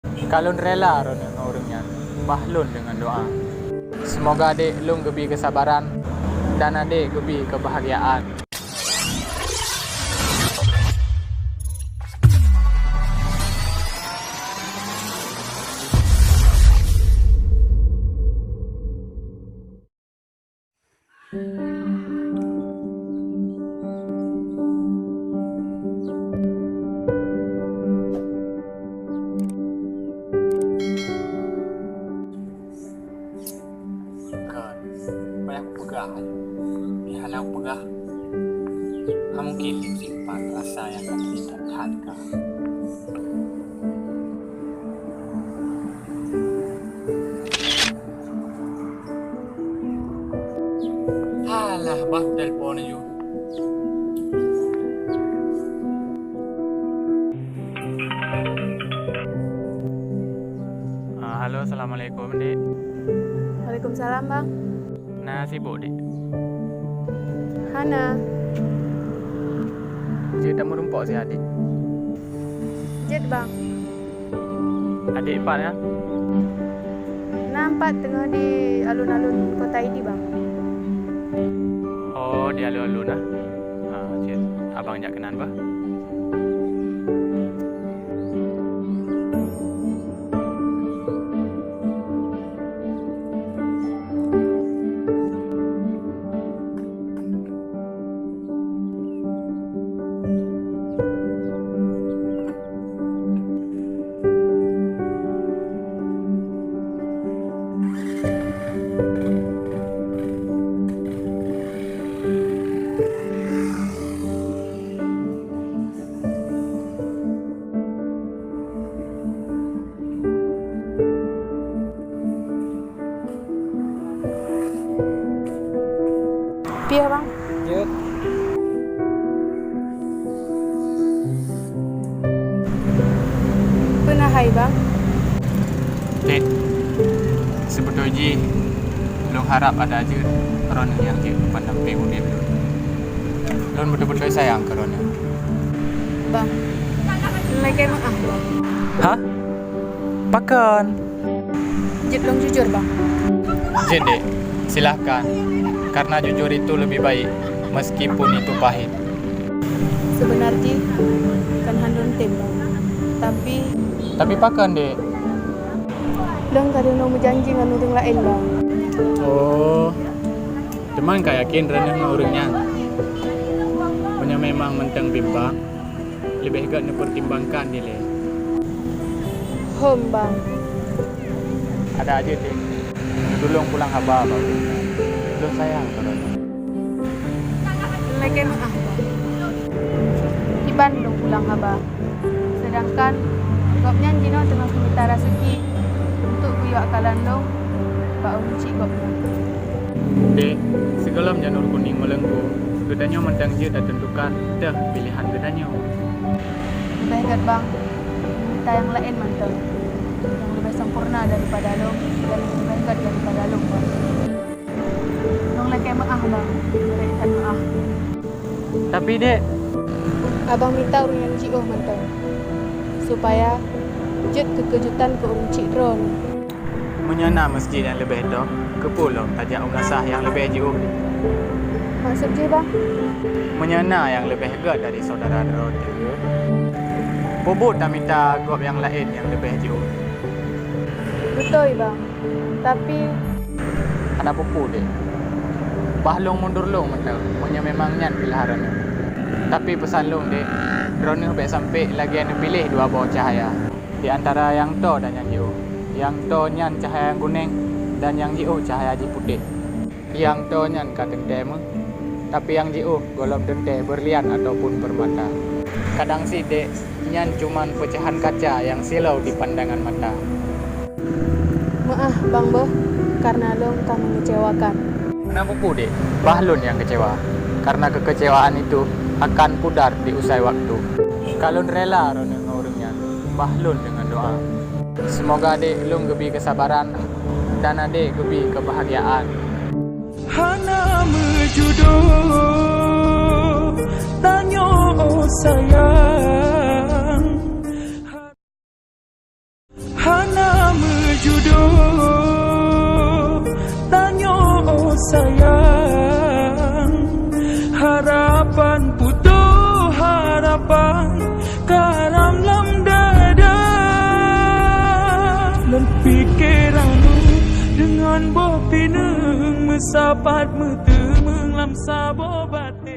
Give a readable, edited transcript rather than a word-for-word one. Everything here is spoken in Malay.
Kalun rela ron dengan orangnya, bahlun dengan doa. Semoga adik lung gebi kesabaran dan adik gebi kebahagiaan. Banyak pegah, di halang pegah, mungkin simpan rasa yang tak bisa tahankah. Alah, bah telefon you. Halo, assalamualaikum dik. Waalaikumsalam bang. Nah sibuk dik. Hana, Cerita merumpok si adik. jet bang. Adik ipar ya? Nampak tengah di alun-alun kota ini bang. Oh, di alun-alun lah. Cik, abang jak kenan bah. Piye bang? Jet. Pernah hai bang? Dek, sebetulnya belum harap ada aja Ron yang je pendamping udip lu. Lon betul-betul sayang ke Ron. Bang, lagi emang bang. Hah? Pakan. Jet long jujur bang. Jet dek, silahkan. Karena jujur itu lebih baik meskipun itu pahit. Sebenarnya kan handun tem bang. Tapi Pakan dek. long kadang mau janji dengan orang lain bang. Oh, cuman kak yakin Ron dengan orangnya. Punya memang menteng bimbang. Lebih agak dipertimbangkan dia. Home bang. Ada aja dek. Dulung pulang haba bang. Lu sayang kalau Lagi emang bang. Di Bandung pulang abah. Sedangkan gopnya Jino tengah minta rezeki untuk kuyak kalandong Pak Unci gopnya. dek, segala janur kuning melenggu. Gedanya mentang je dah tentukan dah pilihan gedanya. Lebih hebat bang. Minta yang lain mantap. Yang lebih sempurna daripada lo dan lebih hebat daripada lo bang. Long lagi maaf bang. Berikan maaf. Tapi dek, Abang minta orang yang jiwa mantap. Supaya wujud kekejutan ke orang Cik Ron. menyana masjid yang lebih dah ke pulau tajak ungasah yang lebih jauh. Maksud je bang? Menyana yang lebih agak dari saudara Ron. Bobot tak minta gop yang lain yang lebih jauh. Betul bang. Tapi Ada pupu dek. Bahlong mundur long mentang. Punya memang nyan pilihan. Tapi pesan long dek, Ron baik sampai lagi yang pilih dua bawah cahaya. Di antara yang to dan yang jauh. Yang to nyan cahaya yang kuning dan yang jauh cahaya ji putih. Yang to nyan kateng demo. Tapi yang jauh golom dente berlian ataupun permata. Kadang si dek nyan cuman pecahan kaca yang silau di pandangan mata. maaf bang boh. Karena lo kami mengecewakan. Kenapa pu dek? Bahlun yang kecewa. Karena kekecewaan itu akan pudar di usai waktu. Kalun rela Ron dengan orangnya, bahlun dengan doa. Semoga adik lung gebi kesabaran dan adik gebi kebahagiaan. Hana mejodoh tanya oh sayang puduh Tanyo oh sayang Harapan putuh harapan Karam lam dada Lam pikiranmu dengan boh pineng Mesapat meteu menglam sabo batin